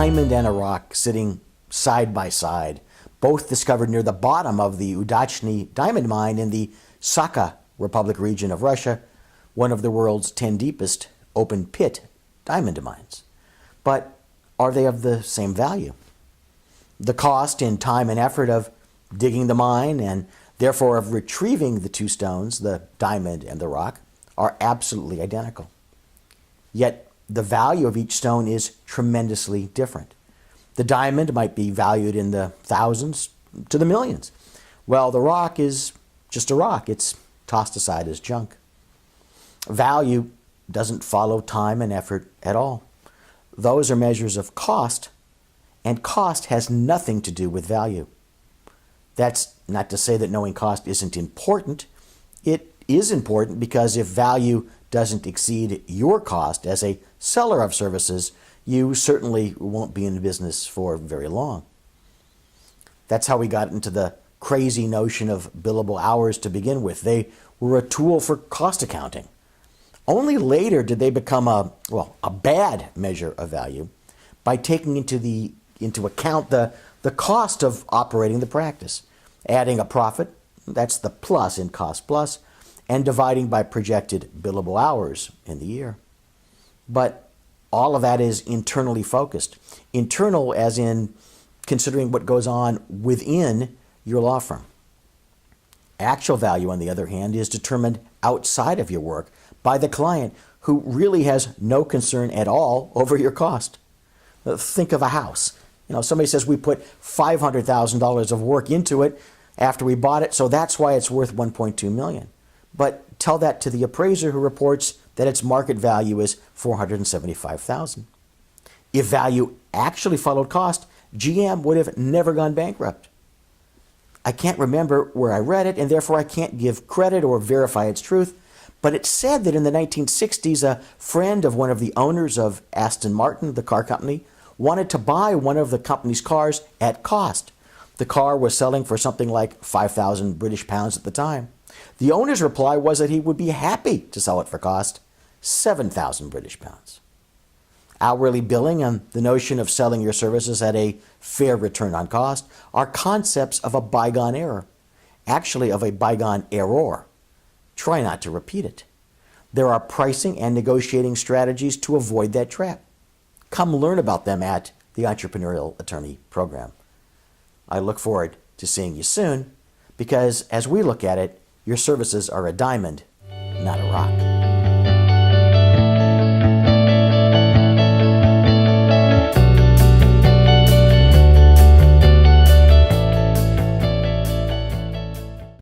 diamond and a rock sitting side by side, both discovered near the bottom of the Udachny diamond mine in the Sakha Republic region of Russia, one of the world's 10 deepest open pit diamond mines. But are they of the same value? The cost in time and effort of digging the mine and therefore of retrieving the two stones, the diamond and the rock, are absolutely identical. Yet the value of each stone is tremendously different. The diamond might be valued in the thousands to the millions. Well, the rock is just a rock. It's tossed aside as junk. Value doesn't follow time and effort at all. Those are measures of cost, and cost has nothing to do with value. That's not to say that knowing cost isn't important. It is important because if value doesn't exceed your cost as a seller of services, you certainly won't be in business for very long. That's how we got into the crazy notion of billable hours to begin with. They were a tool for cost accounting. Only later did they become a bad measure of value by taking into account the cost of operating the practice, adding a profit, that's the plus in cost plus, and dividing by projected billable hours in the year. But all of that is internally focused. Internal as in considering what goes on within your law firm. Actual value, on the other hand, is determined outside of your work by the client who really has no concern at all over your cost. Think of a house. Somebody says we put $500,000 of work into it after we bought it, so that's why it's worth $1.2 million. But tell that to the appraiser who reports that its market value is $475,000. If value actually followed cost, GM would have never gone bankrupt. I can't remember where I read it, and therefore I can't give credit or verify its truth, but it said that in the 1960s, a friend of one of the owners of Aston Martin, the car company, wanted to buy one of the company's cars at cost. The car was selling for something like 5,000 British pounds at the time. The owner's reply was that he would be happy to sell it for cost, 7,000 British pounds. Hourly billing and the notion of selling your services at a fair return on cost are concepts of a bygone era, actually of a bygone error. Try not to repeat it. There are pricing and negotiating strategies to avoid that trap. Come learn about them at the Entrepreneurial Attorney Program. I look forward to seeing you soon because as we look at it, your services are a diamond, not a rock.